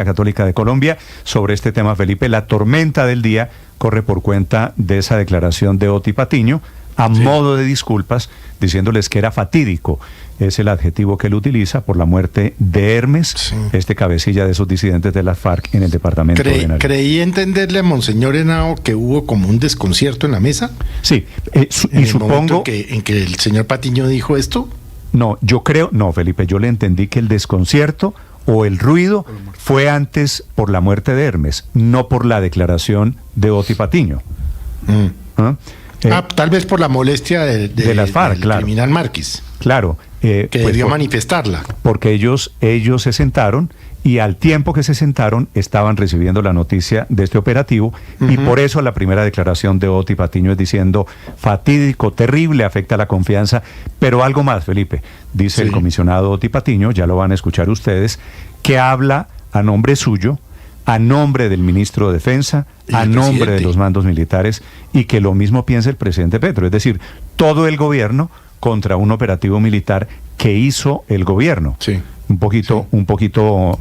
Católica de Colombia. Sobre este tema, Felipe, la tormenta del día corre por cuenta de esa declaración de Oti Patiño, a modo de disculpas, diciéndoles que era fatídico, es el adjetivo que él utiliza, por la muerte de Hermes, este cabecilla de esos disidentes de las FARC en el departamento de Nariño. ¿Creí entenderle a Monseñor Henao que hubo como un desconcierto en la mesa? Sí, y supongo en que el señor Patiño dijo esto. No, yo creo, no, Felipe, yo le entendí que el desconcierto o el ruido fue antes por la muerte de Hermes, no por la declaración de Oti Patiño. ¿Ah? Tal vez por la molestia de las FARC, del claro. criminal Márquez. Claro. Que debió manifestarla. Porque ellos se sentaron y al tiempo que se sentaron estaban recibiendo la noticia de este operativo y por eso la primera declaración de Oti Patiño es diciendo fatídico, terrible, afecta la confianza, pero algo más, Felipe, dice el comisionado Oti Patiño, ya lo van a escuchar ustedes, que habla a nombre suyo, a nombre del ministro de Defensa, a nombre de los mandos militares y que lo mismo piensa el presidente Petro, es decir, todo el gobierno contra un operativo militar que hizo el gobierno. Un poquito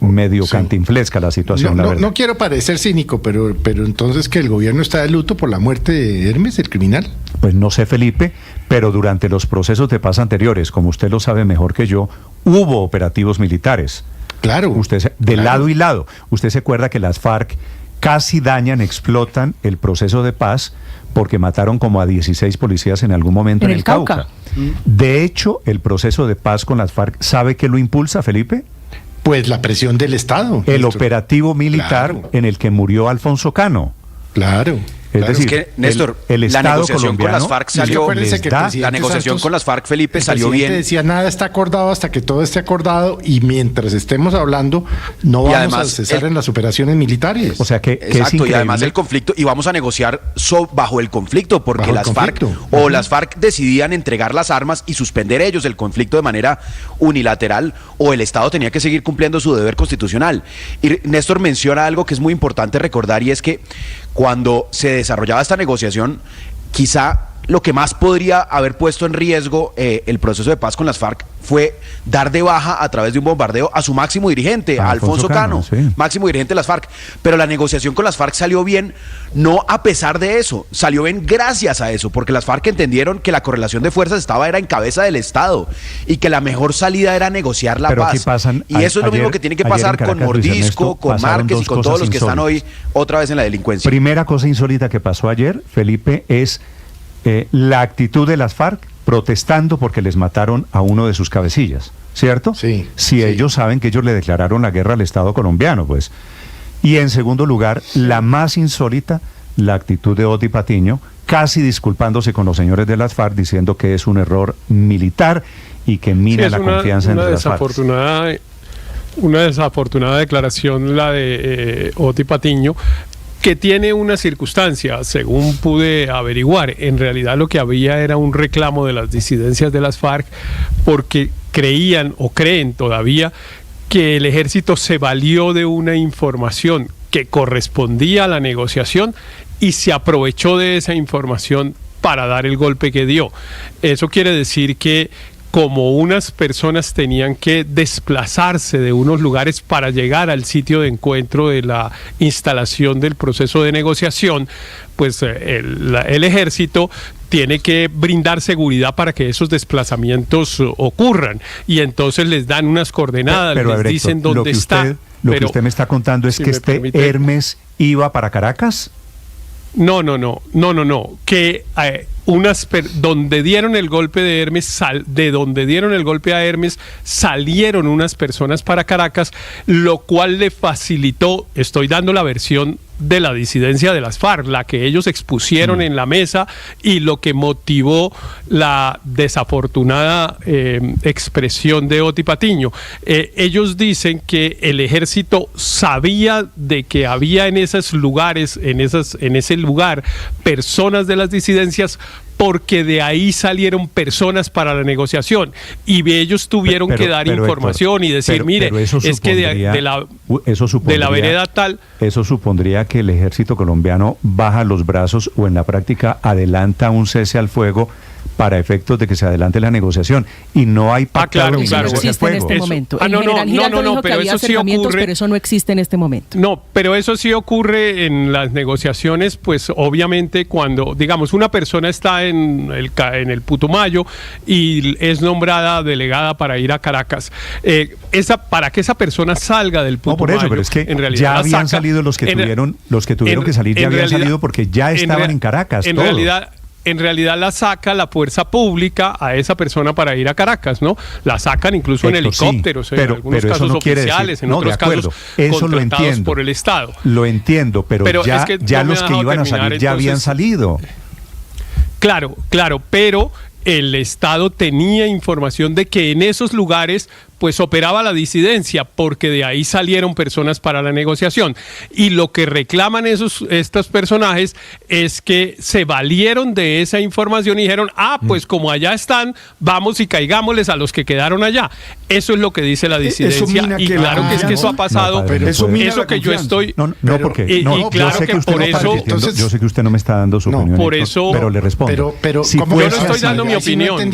medio cantinflesca la situación, la verdad. No quiero parecer cínico, pero entonces que el gobierno está de luto por la muerte de Hermes, el criminal. Pues no sé, Felipe, pero durante los procesos de paz anteriores, como usted lo sabe mejor que yo, hubo operativos militares. Claro. Lado y lado. Usted se acuerda que las FARC casi explotan el proceso de paz porque mataron como a 16 policías en algún momento en el Cauca. De hecho, el proceso de paz con las FARC, ¿sabe qué lo impulsa, Felipe? Pues la presión del Estado. El operativo militar en el que murió Alfonso Cano. Claro. Es decir, que, Néstor, el Estado la negociación con las FARC salió. La negociación con las FARC, Felipe, salió bien. El presidente decía nada está acordado hasta que todo esté acordado y mientras estemos hablando no vamos a cesar en las operaciones militares. O sea que exacto, y además el conflicto, y vamos a negociar bajo el conflicto, porque las FARC las FARC decidían entregar las armas y suspender ellos el conflicto de manera unilateral, o el Estado tenía que seguir cumpliendo su deber constitucional. Y Néstor menciona algo que es muy importante recordar, y es que cuando se desarrollaba esta negociación, quizá lo que más podría haber puesto en riesgo el proceso de paz con las FARC fue dar de baja a través de un bombardeo a su máximo dirigente, a Alfonso Cano, máximo dirigente de las FARC. Pero la negociación con las FARC salió bien, no a pesar de eso, salió bien gracias a eso, porque las FARC entendieron que la correlación de fuerzas era en cabeza del Estado y que la mejor salida era negociar la paz. Y eso es lo mismo que tiene que pasar con Mordisco, con Márquez y con todos los que están hoy otra vez en la delincuencia. Primera cosa insólita que pasó ayer, Felipe, es la actitud de las FARC protestando porque les mataron a uno de sus cabecillas, ¿cierto? Si ellos saben que ellos le declararon la guerra al Estado colombiano, pues. Y en segundo lugar, la más insólita, la actitud de Oti Patiño, casi disculpándose con los señores de las FARC, diciendo que es un error militar y que mina la confianza entre las FARC. Una desafortunada declaración la de Oti Patiño, que tiene una circunstancia, según pude averiguar. En realidad lo que había era un reclamo de las disidencias de las FARC porque creían o creen todavía que el ejército se valió de una información que correspondía a la negociación y se aprovechó de esa información para dar el golpe que dio. Eso quiere decir que como unas personas tenían que desplazarse de unos lugares para llegar al sitio de encuentro de la instalación del proceso de negociación, pues el ejército tiene que brindar seguridad para que esos desplazamientos ocurran, y entonces les dan unas coordenadas, les dicen dónde está. Lo que usted me está contando es que Hermes iba para Caracas. No. Que donde dieron el golpe de Hermes, de donde dieron el golpe a Hermes, salieron unas personas para Caracas, lo cual le facilitó, estoy dando la versión de la disidencia de las FARC, la que ellos expusieron en la mesa y lo que motivó la desafortunada expresión de Oti Patiño. Ellos dicen que el ejército sabía de que había en esos lugares, en ese lugar, personas de las disidencias, porque de ahí salieron personas para la negociación y ellos tuvieron que dar información, Héctor, y decir, mire, es que de la vereda tal... Eso supondría que el ejército colombiano baja los brazos o en la práctica adelanta un cese al fuego para efectos de que se adelante la negociación. Y no hay claro. Eso no existe en este momento. El general Giraldo dijo que había acercamientos, pero eso no existe en este momento. No, pero eso sí ocurre en las negociaciones, pues obviamente cuando, digamos, una persona está en el Putumayo y es nombrada delegada para ir a Caracas, para que esa persona salga del Putumayo. No, por eso, pero es que en realidad ya habían salido los que tuvieron que salir, ya habían salido porque ya estaban en Caracas. En realidad la saca la fuerza pública a esa persona para ir a Caracas, ¿no? La sacan incluso en helicópteros, sí, pero, en algunos casos no oficiales, decir, en otros casos eso lo entiendo, por el Estado. Lo entiendo, pero ya, es que ya los que iban a salir ya habían salido. Claro, pero el Estado tenía información de que en esos lugares pues operaba la disidencia, porque de ahí salieron personas para la negociación. Y lo que reclaman estos personajes es que se valieron de esa información y dijeron, pues como allá están, vamos y caigámosles a los que quedaron allá. Eso es lo que dice la disidencia. Y claro que es que eso ha pasado. Pero eso que yo estoy... yo sé que usted no me está dando su opinión. Por eso... Pero le respondo. Pero yo no estoy dando mi opinión.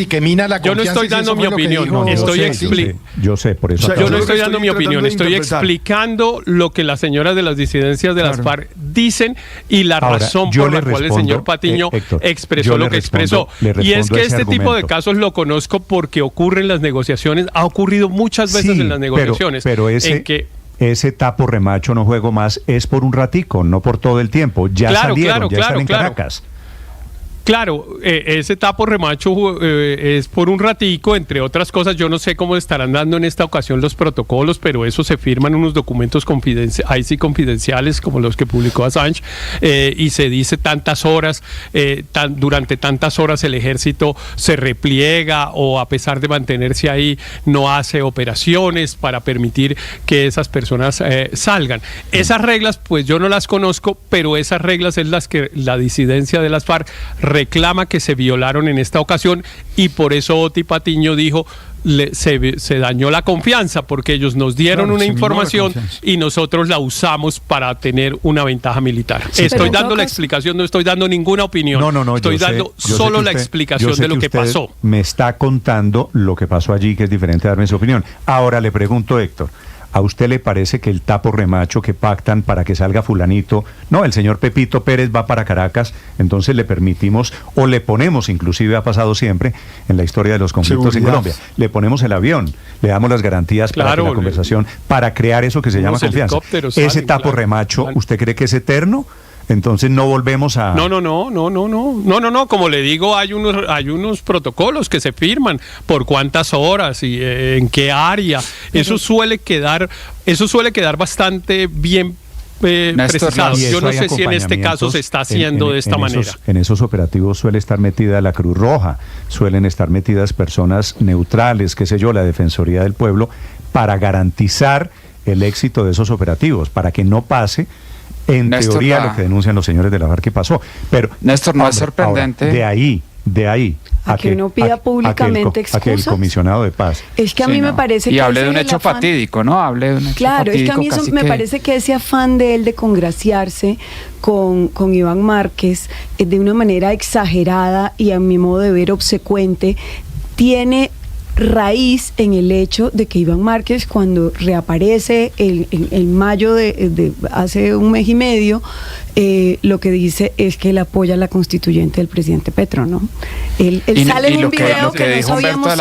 Yo no estoy dando mi opinión. Estoy explicando. Yo sé, por eso. Yo no estoy dando mi opinión, estoy explicando lo que las señoras de las disidencias de las FARC dicen y la razón por la cual el señor Patiño expresó lo que expresó. Y es que este tipo de casos lo conozco porque ocurre en las negociaciones, ha ocurrido muchas veces en las negociaciones. Pero ese tapo remacho no juego más es por un ratico, no por todo el tiempo. Ya salieron, ya están en Caracas. Claro, ese tapo remacho es por un ratico, entre otras cosas. Yo no sé cómo estarán dando en esta ocasión los protocolos, pero eso se firman unos documentos confidenciales como los que publicó Assange, y se dice tantas horas, durante tantas horas el ejército se repliega o, a pesar de mantenerse ahí, no hace operaciones para permitir que esas personas salgan. Esas reglas pues yo no las conozco, pero esas reglas es las que la disidencia de las FARC reclama que se violaron en esta ocasión, y por eso Oti Patiño dijo se dañó la confianza, porque ellos nos dieron una información y nosotros la usamos para tener una ventaja militar. Estoy dando la explicación, no estoy dando ninguna opinión. No, estoy dando solo la explicación de lo que pasó. Me está contando lo que pasó allí, que es diferente a darme su opinión. Ahora le pregunto, Héctor, ¿a usted le parece que el tapo remacho que pactan para que salga fulanito, no, el señor Pepito Pérez va para Caracas, entonces le permitimos o le ponemos, inclusive ha pasado siempre en la historia de los conflictos en Colombia, le ponemos el avión, le damos las garantías para que la conversación, para crear eso que se llama confianza? Ese tapo remacho, ¿usted cree que es eterno? Entonces no volvemos a... No, como le digo, hay unos protocolos que se firman por cuántas horas y en qué área. Eso suele quedar bastante bien precisado. Yo no sé si en este caso se está haciendo de esta manera. En esos operativos suele estar metida la Cruz Roja, suelen estar metidas personas neutrales, qué sé yo, la Defensoría del Pueblo, para garantizar el éxito de esos operativos, para que no pase en Néstor, teoría lo que denuncian los señores de la FARC que pasó. Pero Néstor, no es sorprendente. Ahora, de ahí a que uno pida públicamente excusas. A que el comisionado de paz. Es que a mí me parece que... Y hable de un hecho fatídico, ¿no? Hable de un hecho claro, fatídico, es que a mí me parece que ese afán de él de congraciarse con Iván Márquez de una manera exagerada y a mi modo de ver obsecuente, tiene raíz en el hecho de que Iván Márquez, cuando reaparece en mayo de hace un mes y medio, lo que dice es que él apoya la constituyente del presidente Petro, ¿no? Él sale en un video que no sabíamos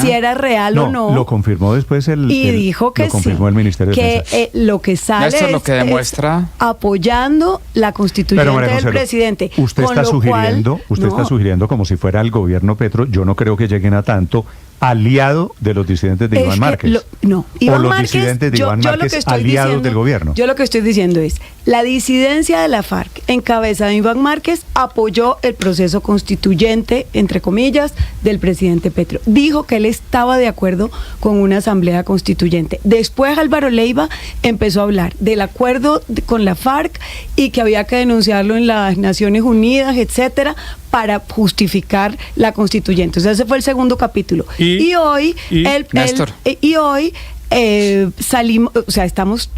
si era real o no. Lo confirmó después dijo que lo confirmó el Ministerio de Defensa. Que lo que sale Néstor, lo que demuestra... es apoyando la constituyente del presidente. Usted está sugiriendo como si fuera el gobierno Petro. Yo no creo que lleguen a tanto, aliado de los disidentes de Iván Márquez. Iván los Márquez, disidentes de Iván Márquez, aliados del gobierno. Yo lo que estoy diciendo es, la disidencia de la FARC, en cabeza de Iván Márquez, apoyó el proceso constituyente, entre comillas, del presidente Petro. Dijo que él estaba de acuerdo con una asamblea constituyente. Después Álvaro Leiva empezó a hablar del acuerdo con la FARC y que había que denunciarlo en las Naciones Unidas, etcétera, para justificar la constituyente. O sea, ese fue el segundo capítulo. Y hoy salimos, o sea, estamos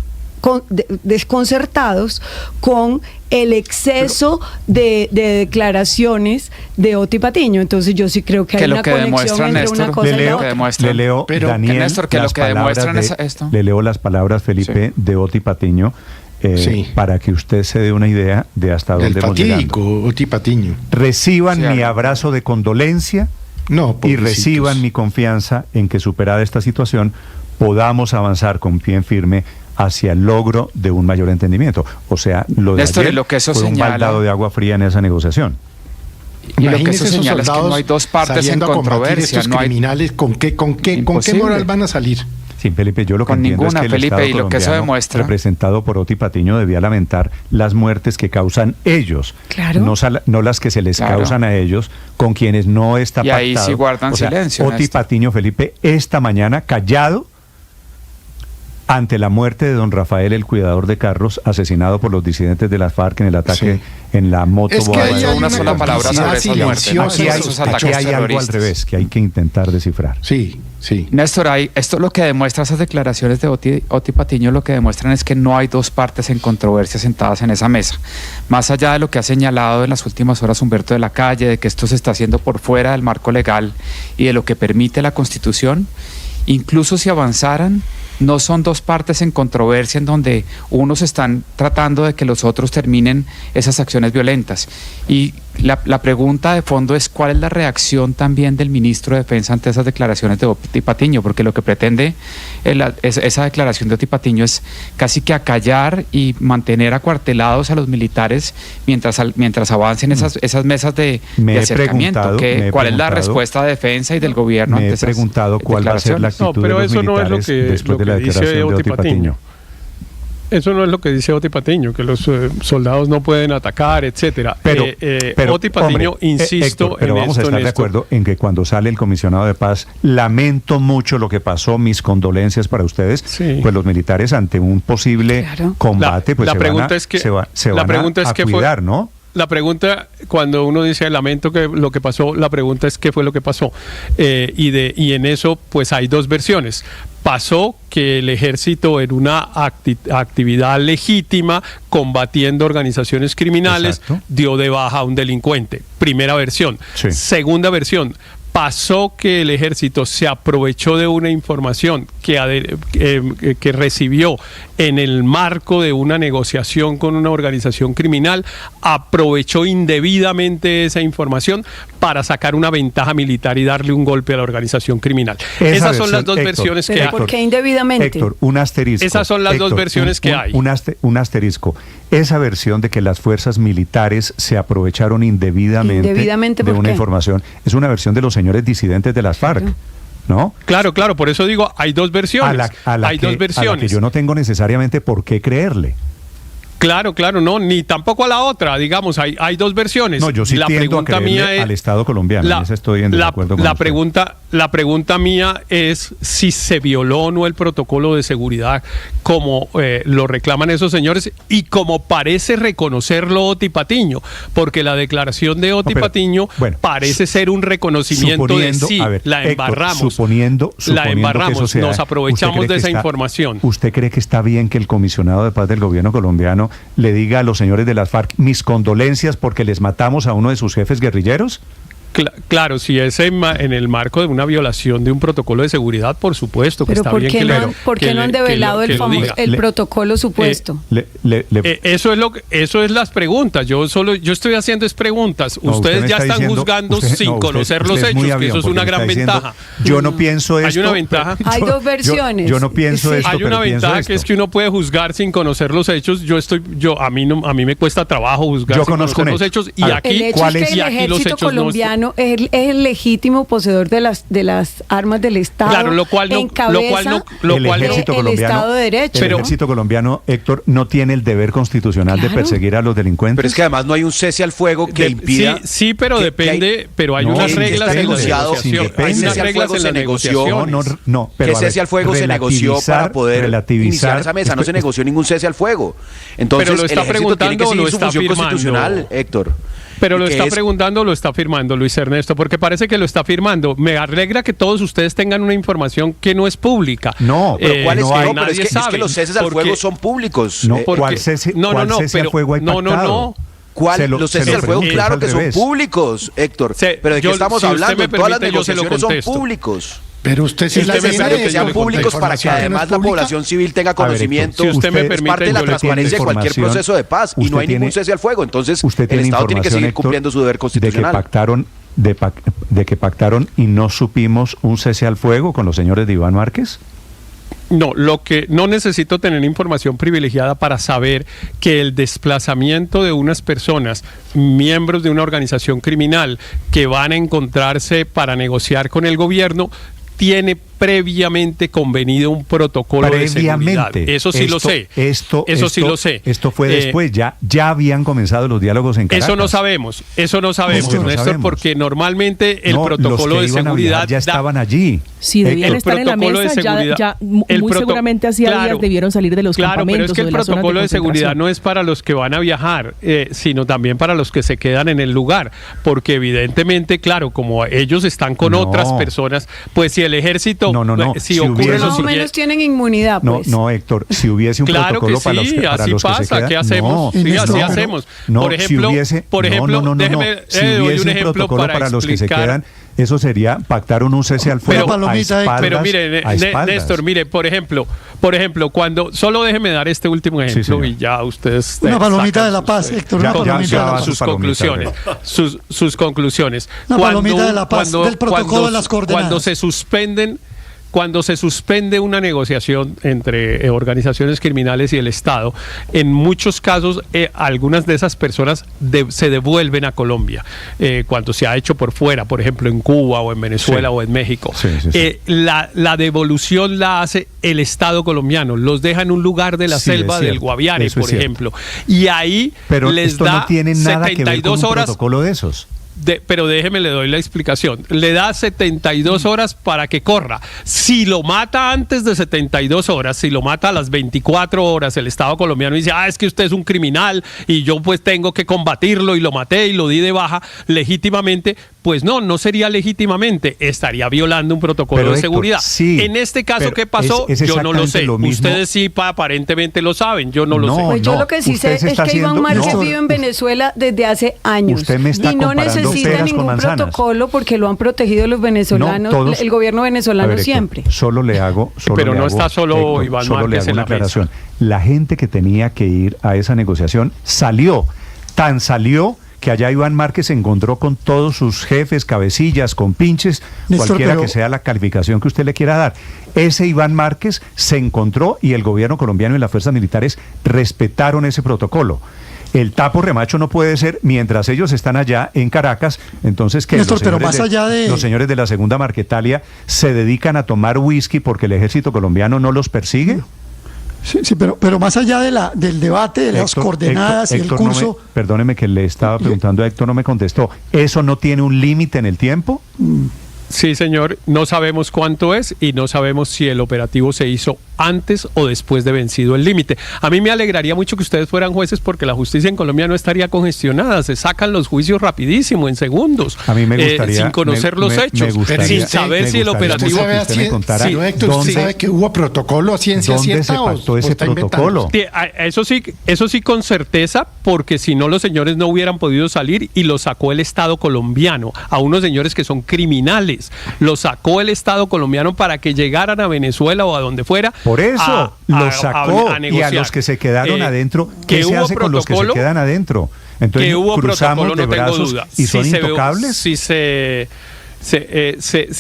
desconcertados con el exceso de declaraciones de Oti Patiño. Entonces yo sí creo que hay una conexión entre una cosa y la otra. Le leo, Daniel, Néstor, que lo que demuestran es esto. Le leo las palabras, Felipe, de Oti Patiño, para que usted se dé una idea de hasta dónde hemos llegado. Oti Patiño. Reciban mi abrazo de condolencia y reciban mi confianza en que, superada esta situación, podamos avanzar con pie en firme hacia el logro de un mayor entendimiento. O sea, lo de Néstor, ayer lo que eso fue un señala, baldado de agua fría en esa negociación. Y lo que eso señala es que no hay dos partes en controversia. Estos criminales, ¿con qué moral van a salir? Sí, Felipe, yo lo que entiendo es que el Estado colombiano, representado por Oti Patiño, debía lamentar las muertes que causan ellos, no las que se les causan a ellos, con quienes no está pactado. Y ahí sí guardan silencio. Oti Patiño, Felipe, esta mañana callado ante la muerte de don Rafael, el cuidador de carros, asesinado por los disidentes de las FARC en el ataque en la moto. Es que hay una sola palabra sobre esa muerte. Aquí hay algo al revés que hay que intentar descifrar. Sí. Néstor, esto lo que demuestra, esas declaraciones de Oti Patiño, lo que demuestran es que no hay dos partes en controversia sentadas en esa mesa. Más allá de lo que ha señalado en las últimas horas Humberto de la Calle, de que esto se está haciendo por fuera del marco legal y de lo que permite la Constitución, incluso si avanzaran, no son dos partes en controversia en donde unos están tratando de que los otros terminen esas acciones violentas. Y la pregunta de fondo es cuál es la reacción también del ministro de Defensa ante esas declaraciones de Oti Patiño, porque lo que pretende esa declaración de Oti Patiño es casi que acallar y mantener acuartelados a los militares mientras avancen esas mesas de acercamiento. ¿Cuál es la respuesta de defensa y del gobierno ante esas declaraciones? Me he preguntado cuál va a ser la actitud de los militares después de la declaración de Oti Patiño. Eso no es lo que dice Oti Patiño, que los soldados no pueden atacar, etcétera. Pero Oti Patiño, insisto, Héctor, pero vamos a estar de acuerdo en que cuando sale el comisionado de paz, lamento mucho lo que pasó, mis condolencias para ustedes, pues los militares ante un posible combate, pues se van a cuidar, ¿no? La pregunta, cuando uno dice lamento que lo que pasó, la pregunta es qué fue lo que pasó. Y en eso, pues hay dos versiones. Pasó que el ejército en una actividad legítima, combatiendo organizaciones criminales, dio de baja a un delincuente. Primera versión. Segunda versión. Pasó que el ejército se aprovechó de una información que recibió en el marco de una negociación con una organización criminal, aprovechó indebidamente esa información para sacar una ventaja militar y darle un golpe a la organización criminal. Esas son las dos versiones que hay. ¿Por qué indebidamente? Héctor, un asterisco. Esas son las dos versiones que hay. Un asterisco. Esa versión de que las fuerzas militares se aprovecharon indebidamente de una información es una versión de los señores disidentes de las FARC, ¿no? Claro, por eso digo, hay dos versiones. Hay dos versiones. A la que yo no tengo necesariamente por qué creerle. Claro, no, ni tampoco a la otra, digamos, hay dos versiones. No, yo sí tiendo a creerle al Estado colombiano, en eso estoy en desacuerdo con usted. La pregunta mía es si se violó o no el protocolo de seguridad como lo reclaman esos señores y como parece reconocerlo Oti Patiño, porque la declaración de Oti Patiño parece ser un reconocimiento de sí, la embarramos, suponiendo que eso sea, nos aprovechamos de esa información. ¿Usted cree que está bien que el comisionado de paz del gobierno colombiano le diga a los señores de las FARC mis condolencias porque les matamos a uno de sus jefes guerrilleros? Claro, si es en el marco de una violación de un protocolo de seguridad, por supuesto que pero está bien que le ¿por qué no han develado el protocolo supuesto? Eso es las preguntas. Yo estoy haciendo preguntas. Ustedes ya están juzgando sin conocer los hechos, que eso es una gran ventaja. Yo no pienso esto. Hay una ventaja. Hay dos versiones. Yo no pienso esto. Hay una ventaja que es que uno puede juzgar sin conocer los hechos. A mí me cuesta trabajo juzgar sin conocer los hechos. Y aquí los hechos colombiano es el legítimo poseedor de las armas del Estado. Claro, el Estado de Derecho. El ejército colombiano, Héctor, no tiene el deber constitucional de perseguir a los delincuentes. Pero es que además no hay un cese al fuego que impida. Sí, pero depende, pero hay unas reglas en la negociación. Hay unas reglas en la negociación. Pero que cese al fuego se negoció para poder iniciar esa mesa. No se negoció ningún cese al fuego. Entonces, pero lo está preguntando o lo está firmando, constitucional, Héctor. Pero lo está preguntando o lo está firmando, Luis Luis Ernesto, porque parece que lo está afirmando. Me alegra que todos ustedes tengan una información que no es pública. No, pero ¿cuál es? no, pero es que los ceses al fuego son públicos. No, ¿cuál cese al fuego hay pactado? Los ceses al fuego, claro que son públicos, Héctor. Pero ¿de qué estamos hablando? Todas las negociaciones son públicos. Pero usted sí es necesario que sean públicos para que además la población civil tenga conocimiento. Si usted me permite, es parte de la transparencia de cualquier proceso de paz y no hay ningún cese al fuego. Entonces, el Estado tiene que seguir cumpliendo su deber constitucional. De que pactaron y no supimos un cese al fuego con los señores de Iván Márquez. No, lo que no necesito tener información privilegiada para saber que el desplazamiento de unas personas, miembros de una organización criminal, que van a encontrarse para negociar con el gobierno, tiene previamente convenido un protocolo de seguridad. Eso sí lo sé. Esto sí lo sé. Esto fue después, ya habían comenzado los diálogos en Caracas. Eso no sabemos, Néstor, porque normalmente el protocolo de seguridad ya estaban allí. Si debían estar en la mesa, ya muy seguramente hacía días debieron salir de los campamentos. Pero es que el protocolo de seguridad no es para los que van a viajar, sino también para los que se quedan en el lugar, porque evidentemente, claro, como ellos están con otras personas, pues si el ejército si ocurre más o menos tienen inmunidad, pues. No, Héctor, si hubiese un protocolo para los que se quedan. ¿Qué hacemos? Así hacemos. Por ejemplo, déjeme doy un ejemplo para los que se quedan. Eso sería, pactaron un cese al fuego a espaldas. Pero mire, Néstor, mire, por ejemplo, cuando, solo déjeme dar este último ejemplo y ya ustedes... Una palomita de la paz, Héctor, una palomita de la paz. Sus conclusiones. Una palomita de la paz, del protocolo de las coordenadas. Cuando se suspende una negociación entre organizaciones criminales y el Estado, en muchos casos algunas de esas personas se devuelven a Colombia, cuando se ha hecho por fuera, por ejemplo en Cuba o en Venezuela o en México. La devolución la hace el Estado colombiano, los deja en un lugar de la selva del Guaviare, por ejemplo, y ahí les da no tiene nada 72 que ver con un horas. Protocolo de esos. Pero déjeme, le doy la explicación. Le da 72 horas para que corra. Si lo mata antes de 72 horas, si lo mata a las 24 horas, el Estado colombiano dice, es que usted es un criminal y yo pues tengo que combatirlo y lo maté y lo di de baja legítimamente, pues no sería legítimamente, estaría violando un protocolo de seguridad. En este caso, ¿qué pasó? Yo no lo sé. Ustedes sí aparentemente lo saben, yo no lo sé. Pues yo lo que sí sé es que Iván Márquez vive en Venezuela desde hace años. Usted me está comparando necesita ningún protocolo porque lo han protegido los venezolanos, el gobierno venezolano siempre. Solo le hago... Pero no está solo Iván Márquez en la aclaración. La gente que tenía que ir a esa negociación salió que allá Iván Márquez se encontró con todos sus jefes, cabecillas, compinches, cualquiera que sea la calificación que usted le quiera dar. Ese Iván Márquez se encontró y el gobierno colombiano y las fuerzas militares respetaron ese protocolo. El tapo remacho no puede ser mientras ellos están allá en Caracas, entonces que Néstor, los señores de la Segunda Marquetalia se dedican a tomar whisky porque el ejército colombiano no los persigue. Sí, pero más allá del debate, de las coordenadas y el curso... Perdóneme que le estaba preguntando a Héctor, no me contestó. ¿Eso no tiene un límite en el tiempo? Sí, señor, no sabemos cuánto es y no sabemos si el operativo se hizo antes o después de vencido el límite. A mí me alegraría mucho que ustedes fueran jueces porque la justicia en Colombia no estaría congestionada, se sacan los juicios rapidísimo, en segundos. A mí me gustaría... sin conocer los hechos, sin saber si el operativo... Héctor, ¿usted sabe que hubo protocolo a ciencia cierta? ¿Dónde se pactó ese protocolo? Eso sí con certeza, porque si no los señores no hubieran podido salir y lo sacó el Estado colombiano, a unos señores que son criminales. Lo sacó el Estado colombiano para que llegaran a Venezuela o a donde fuera. Por eso lo sacó y a los que se quedaron adentro, ¿qué se hace con los que se quedan adentro? Entonces que hubo cruzamos protocolo, de brazos no tengo duda. y son intocables.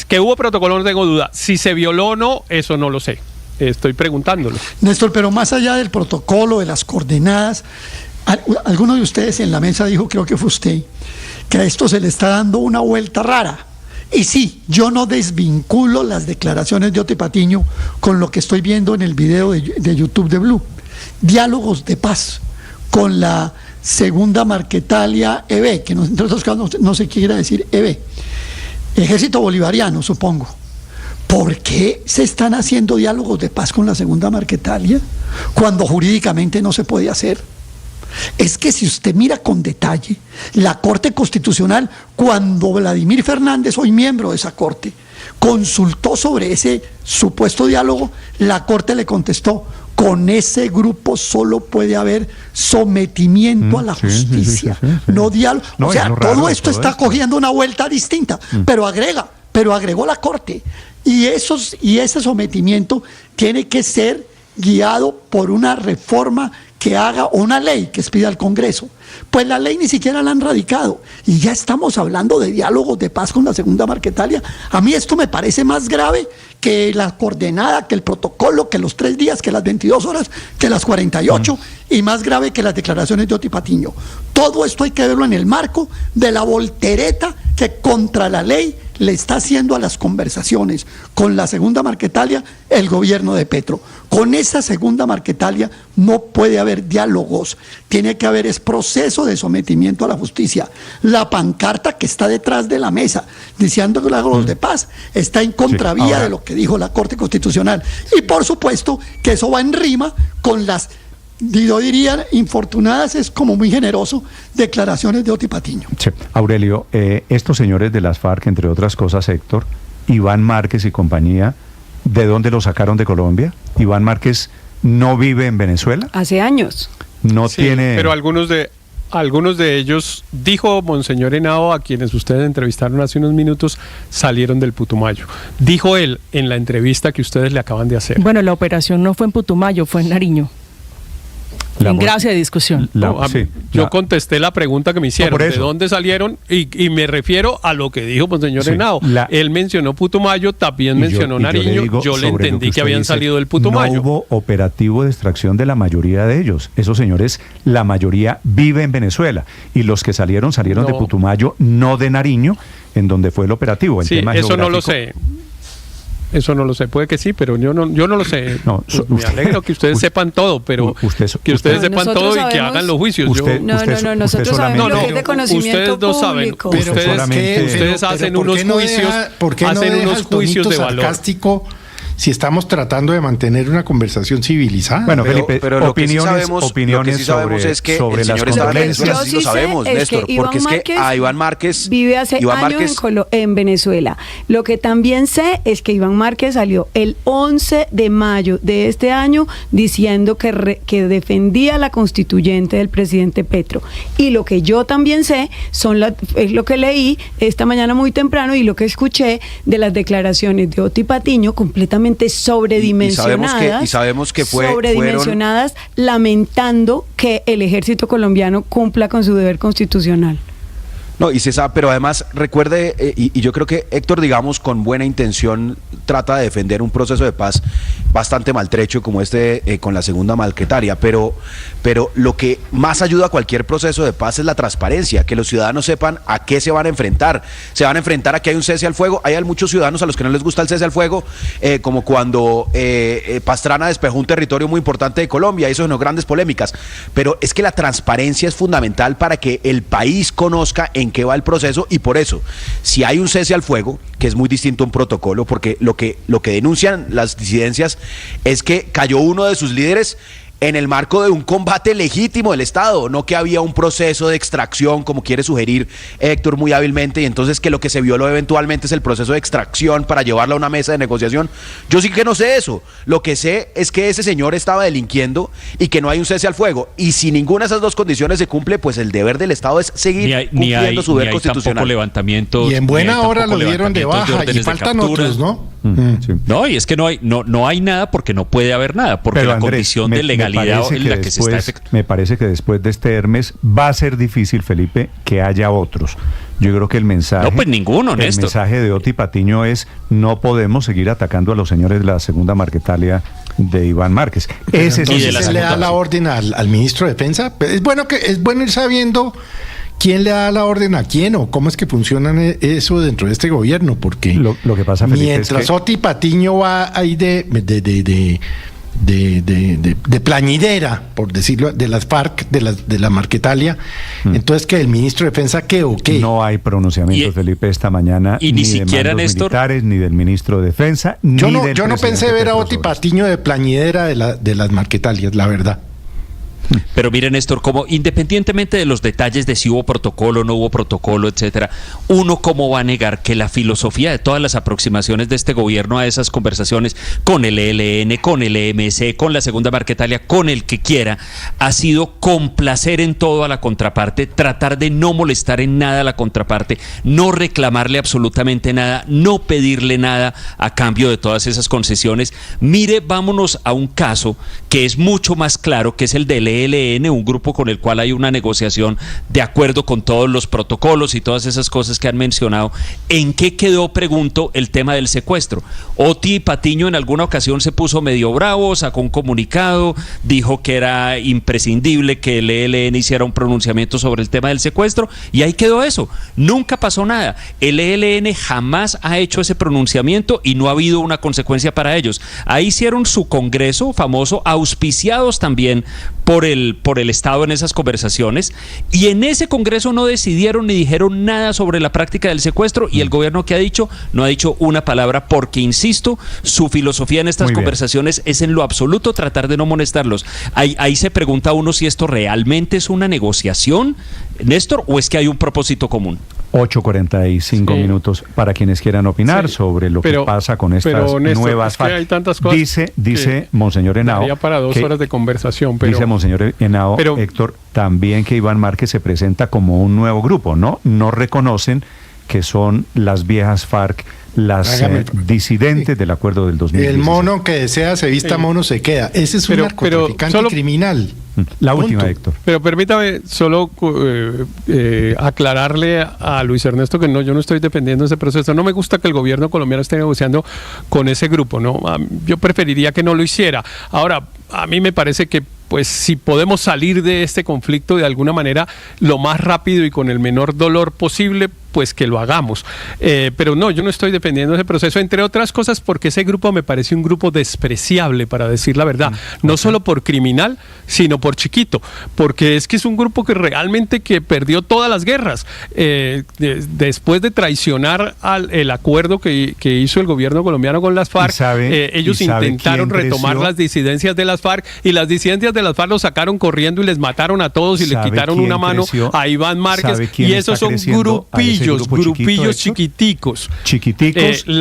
Que hubo protocolo, no tengo duda. Si se violó o no, eso no lo sé. Estoy preguntándolo. Néstor, pero más allá del protocolo, de las coordenadas, alguno de ustedes en la mesa dijo, creo que fue usted, que a esto se le está dando una vuelta rara. Y sí, yo no desvinculo las declaraciones de Oti Patiño con lo que estoy viendo en el video de YouTube de Blue. Diálogos de paz con la Segunda Marquetalia EB, que entre otros casos no se quiere decir EB. Ejército Bolivariano, supongo. ¿Por qué se están haciendo diálogos de paz con la Segunda Marquetalia cuando jurídicamente no se puede hacer? es que si usted mira con detalle, la Corte Constitucional, cuando Vladimir Fernández, hoy miembro de esa Corte, consultó sobre ese supuesto diálogo, la Corte le contestó: con ese grupo solo puede haber sometimiento a la justicia, no diálogo. No, o sea, todo esto todo está esto. cogiendo una vuelta distinta, pero agregó la Corte. Y ese sometimiento tiene que ser guiado por una reforma que haga, o una ley que expida al Congreso. Pues la ley ni siquiera la han radicado y ya estamos hablando de diálogos de paz con la Segunda Marquetalia. A mí esto me parece más grave que la coordenada, que el protocolo, que los 3 días, que las 22 horas, que las 48 y más grave que las declaraciones de Oti Patiño. Todo esto hay que verlo en el marco de la voltereta que contra la ley le está haciendo a las conversaciones con la Segunda Marquetalia el gobierno de Petro. Con esa Segunda Marquetalia no puede haber diálogos, tiene que haber proceso de sometimiento a la justicia. La pancarta que está detrás de la mesa diciendo que diálogos de paz está en contravía de lo que dijo la Corte Constitucional. Y por supuesto que eso va en rima con las, yo diría, infortunadas, es como muy generoso, declaraciones de Oti Patiño. Sí. Aurelio, estos señores de las FARC, entre otras cosas, Héctor, Iván Márquez y compañía, ¿de dónde lo sacaron de Colombia? Iván Márquez no vive en Venezuela. Hace años. No Sí, tiene... pero algunos de ellos, dijo Monseñor Henao, a quienes ustedes entrevistaron hace unos minutos, salieron del Putumayo. Dijo él en la entrevista que ustedes le acaban de hacer. Bueno, la operación no fue en Putumayo, fue en Nariño. En gracia de discusión. Yo contesté la pregunta que me hicieron, ¿de dónde salieron? Y me refiero a lo que dijo Monseñor Henao. Él mencionó Putumayo, también mencionó Nariño, yo le entendí que habían salido del Putumayo. No hubo operativo de extracción de la mayoría de ellos. Esos señores, la mayoría vive en Venezuela. Y los que salieron de Putumayo, no de Nariño, en donde fue el operativo. El tema eso geográfico, no lo sé. Eso no lo sé, puede que sí, pero yo no lo sé. No, me alegro que ustedes sepan todo, pero que ustedes sepan todo y que hagan los juicios. Nosotros sabemos lo que es de conocimiento público. Ustedes hacen unos juicios, hacen unos juicios de valor. Sarcástico, si estamos tratando de mantener una conversación civilizada. Bueno, Felipe, pero opiniones es que sobre el señor las estaba en Venezuela, yo sí lo sabemos, Néstor, porque es que a Iván Márquez vive hace años en Venezuela. Lo que también sé es que Iván Márquez salió el 11 de mayo de este año diciendo que defendía la constituyente del presidente Petro. Y lo que yo también sé es lo que leí esta mañana muy temprano y lo que escuché de las declaraciones de Oti Patiño completamente sobredimensionadas, y sabemos que sobredimensionadas, lamentando que el ejército colombiano cumpla con su deber constitucional. No, y se sabe, pero además recuerde, y yo creo que Héctor, digamos, con buena intención trata de defender un proceso de paz bastante maltrecho como con la Segunda Marquetalia, pero lo que más ayuda a cualquier proceso de paz es la transparencia, que los ciudadanos sepan a qué se van a enfrentar. Se van a enfrentar a que hay un cese al fuego. Hay muchos ciudadanos a los que no les gusta el cese al fuego, como cuando Pastrana despejó un territorio muy importante de Colombia, y eso generó grandes polémicas, pero es que la transparencia es fundamental para que el país conozca en qué va el proceso, y por eso, si hay un cese al fuego, que es muy distinto a un protocolo, porque lo que denuncian las disidencias es que cayó uno de sus líderes en el marco de un combate legítimo del Estado, no que había un proceso de extracción, como quiere sugerir Héctor muy hábilmente, y entonces que lo que se violó eventualmente es el proceso de extracción para llevarlo a una mesa de negociación. Yo sí que no sé eso. Lo que sé es que ese señor estaba delinquiendo y que no hay un cese al fuego. Y si ninguna de esas dos condiciones se cumple, pues el deber del Estado es seguir cumpliendo su deber constitucional. Levantamiento, y en buena hora lo dieron de baja, y faltan otros, ¿no? Sí. No, y es que no hay nada porque no puede haber nada, porque pero la Andrés, condición de legalidad en la que se está efectuando. Me parece que después de este Hermes va a ser difícil, Felipe, que haya otros. Yo creo que el mensaje... No, pues ninguno, Néstor. El mensaje de Oti Patiño es: no podemos seguir atacando a los señores de la Segunda Marquetalia de Iván Márquez. Ese le da la orden al ministro de Defensa. Es bueno ir sabiendo quién le da la orden a quién o cómo es que funciona eso dentro de este gobierno, porque lo que pasa, Felipe, mientras es que Oti Patiño va ahí de plañidera, por decirlo, de las FARC, de la Marquetalia, entonces que el ministro de Defensa ¿qué o qué? No hay pronunciamiento, Felipe, esta mañana, y ni siquiera de Néstor, militares, ni del ministro de Defensa, yo no pensé ver a Oti Patiño de plañidera de las Marquetalias, la verdad. Pero miren, Néstor, como independientemente de los detalles de si hubo protocolo, no hubo protocolo, etcétera, uno cómo va a negar que la filosofía de todas las aproximaciones de este gobierno a esas conversaciones con el ELN, con el EMC, con la Segunda Marquetalia, con el que quiera, ha sido complacer en todo a la contraparte, tratar de no molestar en nada a la contraparte, no reclamarle absolutamente nada, no pedirle nada a cambio de todas esas concesiones. Mire, vámonos a un caso que es mucho más claro, que es el del ELN, un grupo con el cual hay una negociación de acuerdo con todos los protocolos y todas esas cosas que han mencionado. ¿En qué quedó, pregunto, el tema del secuestro? Oti Patiño en alguna ocasión se puso medio bravo, sacó un comunicado, dijo que era imprescindible que el ELN hiciera un pronunciamiento sobre el tema del secuestro, y ahí quedó eso. Nunca pasó nada. El ELN jamás ha hecho ese pronunciamiento y no ha habido una consecuencia para ellos. Ahí hicieron su congreso famoso, auspiciados también por el Estado en esas conversaciones, y en ese congreso no decidieron ni dijeron nada sobre la práctica del secuestro, y el gobierno que ha dicho, no ha dicho una palabra, porque insisto, su filosofía en estas conversaciones es en lo absoluto tratar de no molestarlos. Ahí se pregunta uno si esto realmente es una negociación, Néstor, o es que hay un propósito común. 8:45 minutos para quienes quieran opinar sobre lo que pasa con estas Néstor, nuevas FARC. Hay tantas cosas dice Monseñor Henao, para 2 horas de conversación, pero dice Monseñor Henao, Héctor, también que Iván Márquez se presenta como un nuevo grupo, no reconocen que son las viejas FARC, las disidentes del acuerdo del 2016. El mono que desea se vista, mono se queda. Ese es un narcotraficante criminal. La última, Héctor. Pero permítame solo aclararle a Luis Ernesto que yo no estoy defendiendo ese proceso. No me gusta que el gobierno colombiano esté negociando con ese grupo, ¿no? Yo preferiría que no lo hiciera. Ahora, a mí me parece que pues si podemos salir de este conflicto de alguna manera lo más rápido y con el menor dolor posible, pues que lo hagamos. Pero no, yo no estoy defendiendo ese proceso, entre otras cosas porque ese grupo me parece un grupo despreciable, para decir la verdad. No solo por criminal, sino por chiquito. Porque es que es un grupo que realmente que perdió todas las guerras. Después de traicionar el acuerdo que hizo el gobierno colombiano con las FARC, ellos intentaron retomar las disidencias de las FARC, y las disidencias de las FARC los sacaron corriendo y les mataron a todos y le quitaron una mano a Iván Márquez, y esos son grupillos chiquiticos.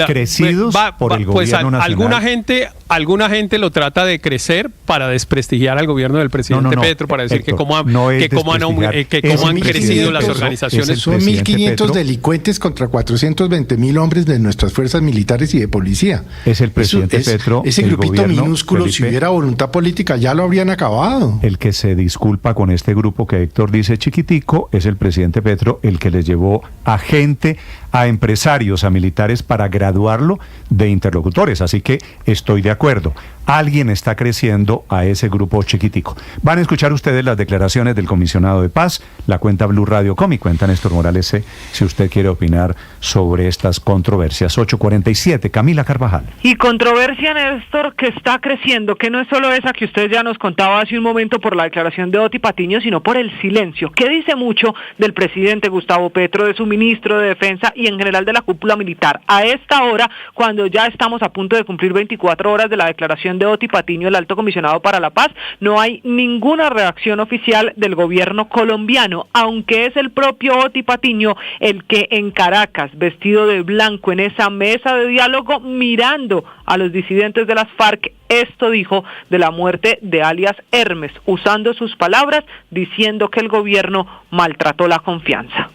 Crecidos por el gobierno nacional. Alguna gente lo trata de crecer para desprestigiar al gobierno del presidente Petro, para decir Héctor, cómo han crecido las organizaciones. Son 1.500 delincuentes contra 420.000 hombres de nuestras fuerzas militares y de policía. Es el presidente Petro. Ese grupito minúsculo, Felipe, si hubiera voluntad política, ya lo habrían acabado. El que se disculpa con este grupo que Héctor dice chiquitico es el presidente Petro, el que les llevó a gente, a empresarios, a militares para graduarlo de interlocutores. Así que estoy de acuerdo. Alguien está creciendo a ese grupo chiquitico. Van a escuchar ustedes las declaraciones del comisionado de paz, la cuenta Blue Radio Com, y cuenta Néstor Morales si usted quiere opinar sobre estas controversias. 8:47, Camila Carvajal. Y controversia, Néstor, que está creciendo, que no es solo esa que usted ya nos contaba hace un momento por la declaración de Oti Patiño, sino por el silencio, que dice mucho del presidente Gustavo Petro, de su ministro de Defensa y en general de la cúpula militar. A esta hora, cuando ya estamos a punto de cumplir 24 horas de la declaración de Oti Patiño, el alto comisionado para la paz, no hay ninguna reacción oficial del gobierno colombiano, aunque es el propio Oti Patiño el que en Caracas, vestido de blanco en esa mesa de diálogo, mirando a los disidentes de las FARC, esto dijo de la muerte de alias Hermes, usando sus palabras, diciendo que el gobierno maltrató la confianza.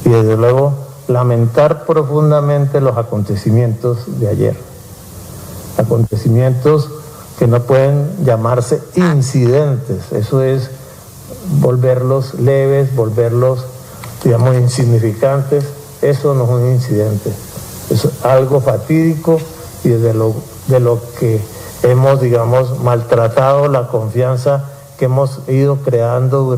Y desde luego lamentar profundamente los acontecimientos de ayer. Acontecimientos que no pueden llamarse incidentes, eso es volverlos leves, volverlos, digamos, insignificantes. Eso no es un incidente, es algo fatídico y de lo que hemos, digamos, maltratado la confianza que hemos ido creando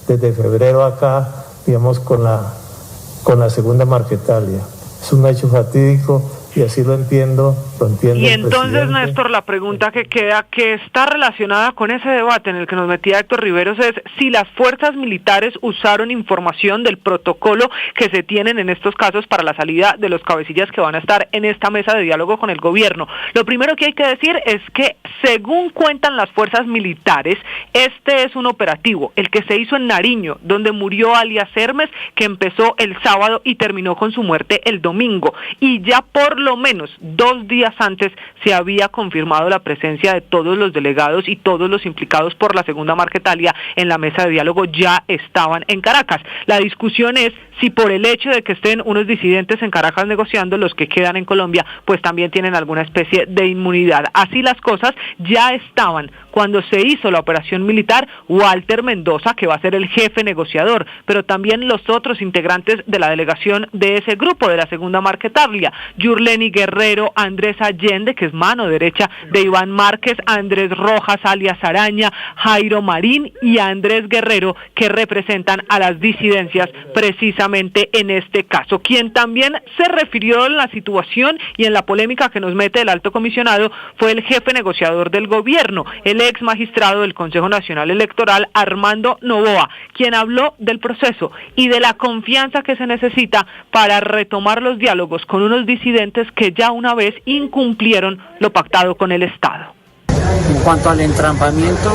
desde febrero acá, digamos, con la Segunda Marquetalia. Es un hecho fatídico y así lo entiendo lo entiende. Y entonces, Néstor, la pregunta que queda, que está relacionada con ese debate en el que nos metía Héctor Riveros, es si las fuerzas militares usaron información del protocolo que se tienen en estos casos para la salida de los cabecillas que van a estar en esta mesa de diálogo con el gobierno. Lo primero que hay que decir es que, según cuentan las fuerzas militares, este es un operativo, el que se hizo en Nariño, donde murió alias Hermes, que empezó el sábado y terminó con su muerte el domingo. Y ya por lo menos 2 días antes se había confirmado la presencia de todos los delegados y todos los implicados por la segunda Marquetalia en la mesa de diálogo ya estaban en Caracas. La discusión es si por el hecho de que estén unos disidentes en Caracas negociando, los que quedan en Colombia pues también tienen alguna especie de inmunidad. Así las cosas, ya estaban cuando se hizo la operación militar Walter Mendoza, que va a ser el jefe negociador, pero también los otros integrantes de la delegación de ese grupo, de la segunda Marquetalia, Yurleni Guerrero, Andrés Allende, que es mano derecha de Iván Márquez, Andrés Rojas alias Araña, Jairo Marín y Andrés Guerrero, que representan a las disidencias precisamente en este caso. Quien también se refirió en la situación y en la polémica que nos mete el alto comisionado fue el jefe negociador del gobierno, el ex magistrado del Consejo Nacional Electoral, Armando Noboa, quien habló del proceso y de la confianza que se necesita para retomar los diálogos con unos disidentes que ya una vez incumplieron lo pactado con el Estado. En cuanto al entrampamiento,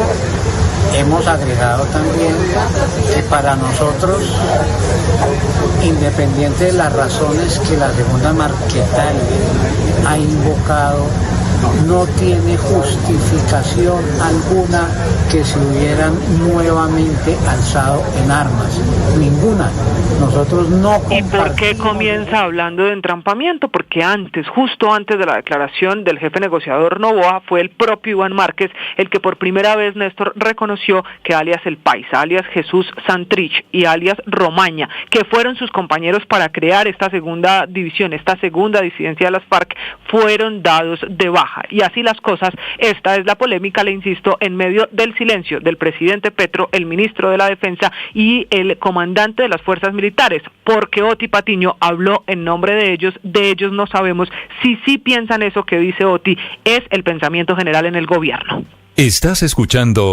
hemos agregado también que para nosotros, independiente de las razones que la segunda Marquetalia ha invocado, no tiene justificación alguna que se hubieran nuevamente alzado en armas. Ninguna. Nosotros no compartimos. ¿Y por qué comienza hablando de entrampamiento? Porque antes, justo antes de la declaración del jefe negociador Noboa, fue el propio Iván Márquez el que por primera vez, Néstor, reconoció que alias El Paisa, alias Jesús Santrich y alias Romaña, que fueron sus compañeros para crear esta segunda división, esta segunda disidencia de las FARC, fueron dados de baja. Y así las cosas, esta es la polémica, le insisto, en medio del silencio del presidente Petro, el ministro de la Defensa y el comandante de las fuerzas militares, porque Oti Patiño habló en nombre de ellos no sabemos si sí piensan eso que dice Oti, es el pensamiento general en el gobierno. Estás escuchando